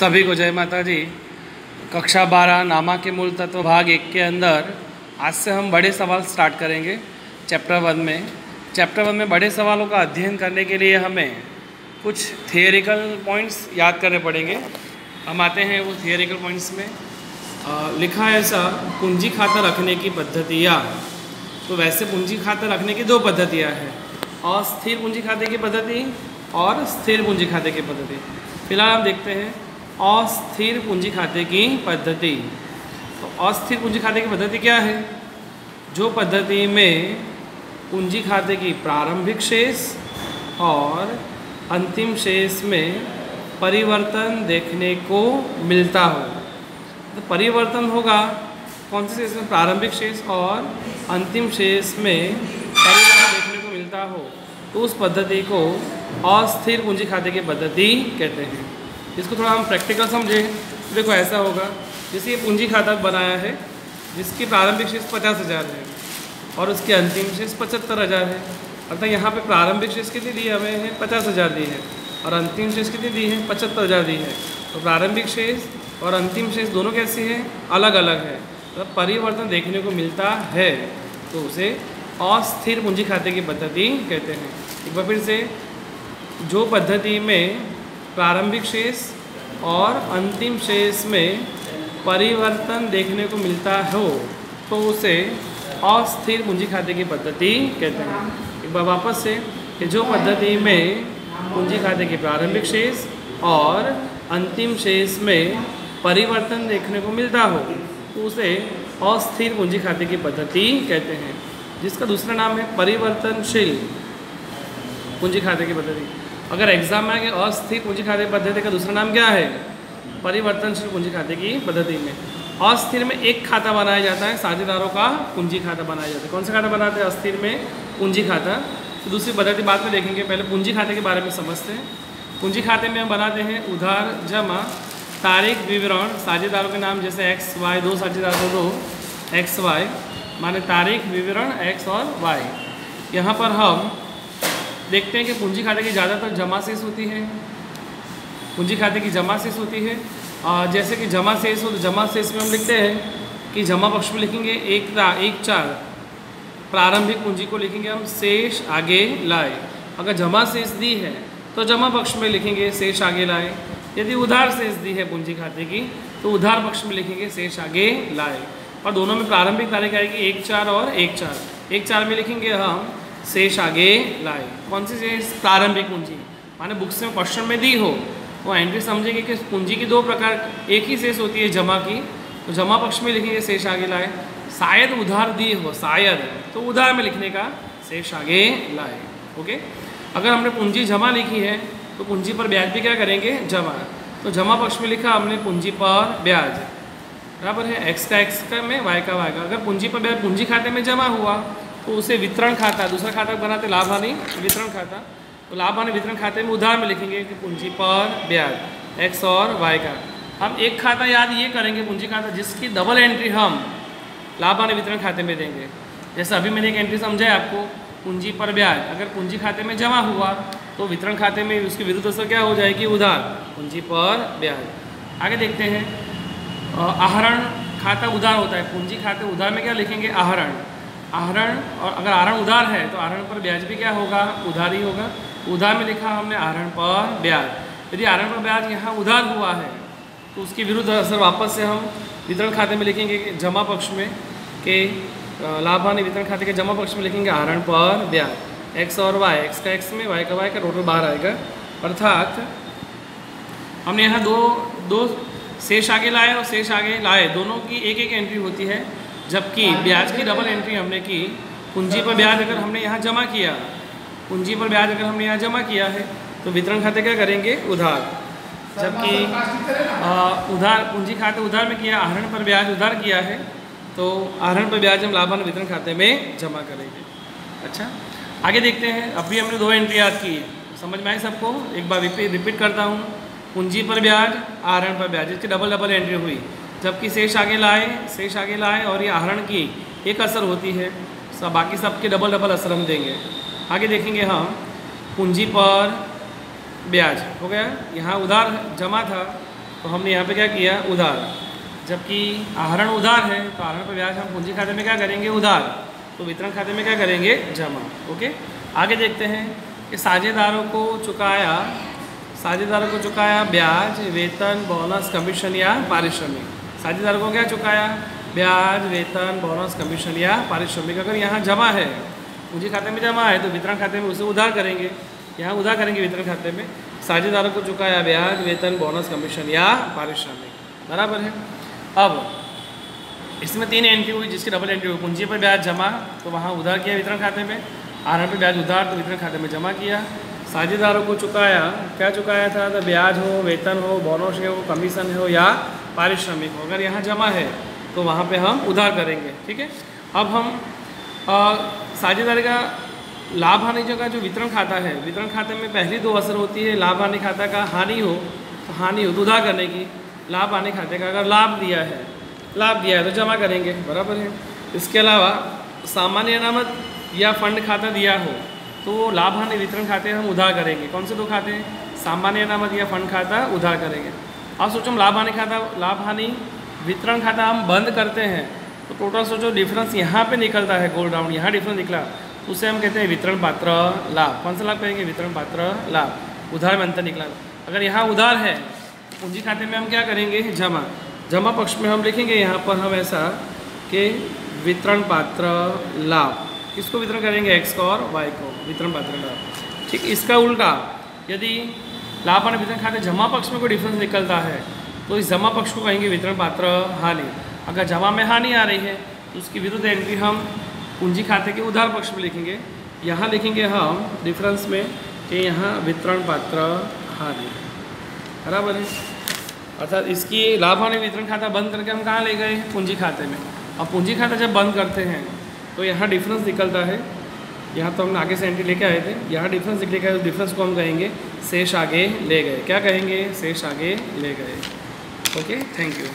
सभी को जय माता जी। कक्षा 12 नामा के मूल तत्व भाग 1 के अंदर आज से हम बड़े सवाल स्टार्ट करेंगे। चैप्टर 1 में बड़े सवालों का अध्ययन करने के लिए हमें कुछ थियोरिकल पॉइंट्स याद करने पड़ेंगे। हम आते हैं वो थियोरिकल पॉइंट्स में। लिखा है ऐसा, पूंजी खाता रखने की पद्धतियाँ। तो वैसे पूंजी खाता रखने की दो पद्धतियाँ हैं, अस्थिर पूंजी खाते की पद्धति और स्थिर पूंजी खाते की पद्धति। फिलहाल हम देखते हैं अस्थिर पूंजी खाते की पद्धति। तो अस्थिर पूंजी खाते की पद्धति क्या है? जो पद्धति में पूंजी खाते की प्रारंभिक शेष और अंतिम शेष में परिवर्तन देखने को मिलता हो। तो परिवर्तन होगा कौन से शेष में? प्रारंभिक शेष और अंतिम शेष में परिवर्तन देखने को मिलता हो, तो उस पद्धति को अस्थिर पूंजी खाते की पद्धति कहते हैं। इसको थोड़ा हम प्रैक्टिकल समझें तो देखो ऐसा होगा, जैसे ये पूंजी खाता बनाया है जिसकी प्रारंभिक शेष 50,000 है और उसकी अंतिम शेष 75,000 है। अर्थात यहाँ पे प्रारंभिक शेष कितनी दी हमें है? 50,000 दी है और अंतिम शेष कितनी दी है? 75,000 दी है। तो प्रारंभिक शेष और अंतिम शेष दोनों कैसी है? अलग अलग है, तो परिवर्तन देखने को मिलता है, तो उसे अस्थिर पूंजी खाते की पद्धति कहते हैं। एक बार फिर से, जो पद्धति में प्रारंभिक शेष और अंतिम शेष में परिवर्तन देखने को मिलता हो तो उसे अस्थिर पूंजी खाते की पद्धति कहते हैं। एक बार वापस से, कि जो पद्धति में पूंजी खाते की प्रारंभिक शेष और अंतिम शेष में परिवर्तन देखने को मिलता हो तो उसे अस्थिर पूंजी खाते की पद्धति कहते हैं, जिसका दूसरा नाम है परिवर्तनशील पूंजी खाते की पद्धति। अगर एग्जाम में आगे अस्थिर पूंजी खाते की पद्धति का दूसरा नाम क्या है? परिवर्तनशील पूंजी खाते की पद्धति में अस्थिर में एक खाता बनाया जाता है, साझेदारों का पूंजी खाता बनाया जाता है। कौन सा खाता बनाते हैं? अस्थिर में पूंजी खाता। तो दूसरी पद्धति बाद में देखेंगे, पहले पूंजी खाते के बारे में समझते हैं। पूंजी खाते में हम बनाते हैं उधार जमा तारीख विवरण, साझेदारों के नाम जैसे एक्स वाई, दो साझेदार को दो एक्स वाई, माने तारीख विवरण एक्स और वाई। यहाँ पर हम देखते हैं कि पूंजी खाते की ज़्यादातर जमा शेष होती है। पूंजी खाते की जमा शेष होती है, जैसे कि जमा शेष हो तो जमा शेष में हम लिखते हैं कि जमा पक्ष में लिखेंगे 1/4 प्रारंभिक पूंजी को लिखेंगे हम शेष आगे लाए। अगर जमा शेष दी है तो जमा पक्ष में लिखेंगे शेष आगे लाए। यदि उधार शेष दी है पूंजी खाते की तो उधार पक्ष में लिखेंगे शेष आगे लाए। और दोनों में प्रारंभिक तारीख आएगी 1/4 और 1/4। 1/4 में लिखेंगे हम शेष आगे लाए। कौन सी शेष? प्रारंभिक पूंजी। माने बुक्स में क्वेश्चन में दी हो वो एंट्री समझेंगे कि पूंजी की दो प्रकार, एक ही शेष होती है जमा की, तो जमा पक्ष में लिखेंगे शेष आगे लाए। शायद उधार दी हो, शायद, तो उधार में लिखने का शेष आगे लाए। ओके। अगर हमने पूंजी जमा लिखी है तो पूंजी पर ब्याज भी क्या करेंगे? जमा। तो जमा पक्ष में लिखा हमने पूंजी पर ब्याज, बराबर है एक्स का एक्स का में वाई का वाई का। अगर पूंजी पर ब्याज पूंजी खाते में जमा हुआ तो उसे वितरण खाता, दूसरा खाता बनाते लाभ हानि वितरण खाता। तो लाभ हानि वितरण खाते में उधार में लिखेंगे कि पूंजी पर ब्याज एक्स और वाई का। हम एक खाता याद ये करेंगे पूंजी खाता जिसकी डबल एंट्री हम लाभ हानि वितरण खाते में देंगे। जैसे अभी मैंने एक एंट्री समझाया आपको, पूंजी पर ब्याज अगर पूंजी खाते में जमा हुआ तो वितरण खाते में उसकी विरुद्ध असर क्या हो जाएगी? उधार, पूंजी पर ब्याज। आगे देखते हैं, आहरण खाता उधार होता है, पूंजी खाते उधार में क्या लिखेंगे? आहरण। आहरण, और अगर आहरण उधार है तो आहरण पर ब्याज भी क्या होगा? उधार ही होगा। उधार में लिखा हमने आहरण पर ब्याज। यदि आहरण पर ब्याज यहाँ उधार हुआ है तो उसकी विरुद्ध असर वापस से हम वितरण खाते में लिखेंगे कि जमा पक्ष में के लाभ हानि वितरण खाते के जमा पक्ष में लिखेंगे आहरण पर ब्याज एक्स और वाई, एक्स का एक्स में वाई का वाई का, टोटल बाहर आएगा। अर्थात हमने यहाँ दो शेष आगे लाए और शेष आगे लाए, दोनों की एक एक एंट्री होती है, जबकि ब्याज की डबल एंट्री हमने की। पूंजी पर ब्याज अगर हमने यहाँ जमा किया, पूंजी पर ब्याज अगर हमने यहाँ जमा किया है तो वितरण खाते क्या करेंगे? उधार। जबकि उधार पूंजी खाते उधार में किया, आहरण पर ब्याज उधार किया है तो आहरण पर ब्याज हम लाभ हानि वितरण खाते में जमा करेंगे। अच्छा, आगे देखते हैं। अभी हमने दो एंट्री याद की, समझ में आई सबको? एक बार रिपीट करता हूँ। पूंजी पर ब्याज, आहरण पर ब्याज, इसकी डबल एंट्री हुई, जबकि शेष आगे लाए और ये आहरण की एक असर होती है, सब बाकी सबके डबल असर हम देंगे। आगे देखेंगे हम पूंजी पर ब्याज हो गया, यहाँ उधार जमा था तो हमने यहाँ पे क्या किया, उधार। जबकि आहरण उधार है तो आहरण पर ब्याज हम पूंजी खाते में क्या करेंगे, उधार। तो वितरण खाते में क्या करेंगे, जमा। ओके, आगे देखते हैं कि साझेदारों को चुकाया ब्याज, वेतन, बोनस, कमीशन या पारिश्रमिक। साझेदारों को क्या चुकाया, ब्याज, वेतन, बोनस, कमीशन या पारिश्रमिक। अगर यहाँ जमा है, पूंजी खाते में जमा है, तो वितरण खाते में उसे उधार करेंगे। यहाँ उधार करेंगे वितरण खाते में। साझेदारों को चुकाया ब्याज, वेतन, बोनस, कमीशन या पारिश्रमिक, बराबर है। अब इसमें 3 एंट्री हुई जिसकी डबल एंट्री हुई। पूंजी पर ब्याज जमा तो वहाँ उधार किया वितरण खाते में, आहरण पर ब्याज उधार तो वितरण खाते में जमा किया। साझेदारों को चुकाया, क्या चुकाया था, तो ब्याज हो, वेतन हो, बोनस हो, कमीशन हो या पारिश्रमिक हो। अगर यहाँ जमा है तो वहाँ पे हम उधार करेंगे, ठीक है। अब हम साझेदारी का लाभ हानि का जो वितरण खाता है, वितरण खाते में पहली 2 असर होती है। लाभ हानि खाता का हानि हो तो उधार करने की, लाभ हानि खाते का अगर लाभ दिया है तो जमा करेंगे, बराबर है। इसके अलावा सामान्य अनामत या फंड खाता दिया हो तो लाभ हानि वितरण खाते हम उधार करेंगे। कौन से 2 खाते, सामान्य अनामत या फंड खाता उधार करेंगे। अब सोचो हम लाभ हानि वितरण खाता हम बंद करते हैं तो टोटल सोचो डिफरेंस यहाँ पे निकलता है, गोल राउंड यहाँ डिफरेंस निकला तो उसे हम कहते हैं वितरण पात्र लाभ। कौन सा लाभ कहेंगे, वितरण पात्र लाभ। उधार में अंतर निकला। अगर यहाँ उधार है पूंजी खाते में हम क्या करेंगे, जमा पक्ष में हम लिखेंगे यहाँ पर हम ऐसा कि वितरण पात्र लाभ। किसको वितरण करेंगे, एक्स को और वाई को, वितरण पात्र लाभ। ठीक, इसका उल्टा यदि लाभ और वितरण खाते जमा पक्ष में कोई डिफरेंस निकलता है तो इस जमा पक्ष को कहेंगे वितरण पात्र हानि। अगर जमा में हानि आ रही है तो उसकी विरुद्ध एंट्री हम पूंजी खाते के उधार पक्ष में लिखेंगे। यहाँ लिखेंगे हम डिफरेंस में कि यहाँ वितरण पात्र हानि, बराबर है। अर्थात इसकी लाभ हानि वितरण खाता बंद करके हम कहाँ ले गए, पूंजी खाते में। अब पूंजी खाता जब बंद करते हैं तो यहाँ डिफरेंस निकलता है। यहाँ तो हम आगे से एंट्री लेके आए थे, यहाँ डिफरेंस निकलेगा। उस डिफरेंस को हम कहेंगे शेष आगे ले गए। क्या कहेंगे, शेष आगे ले गए। Okay, thank you.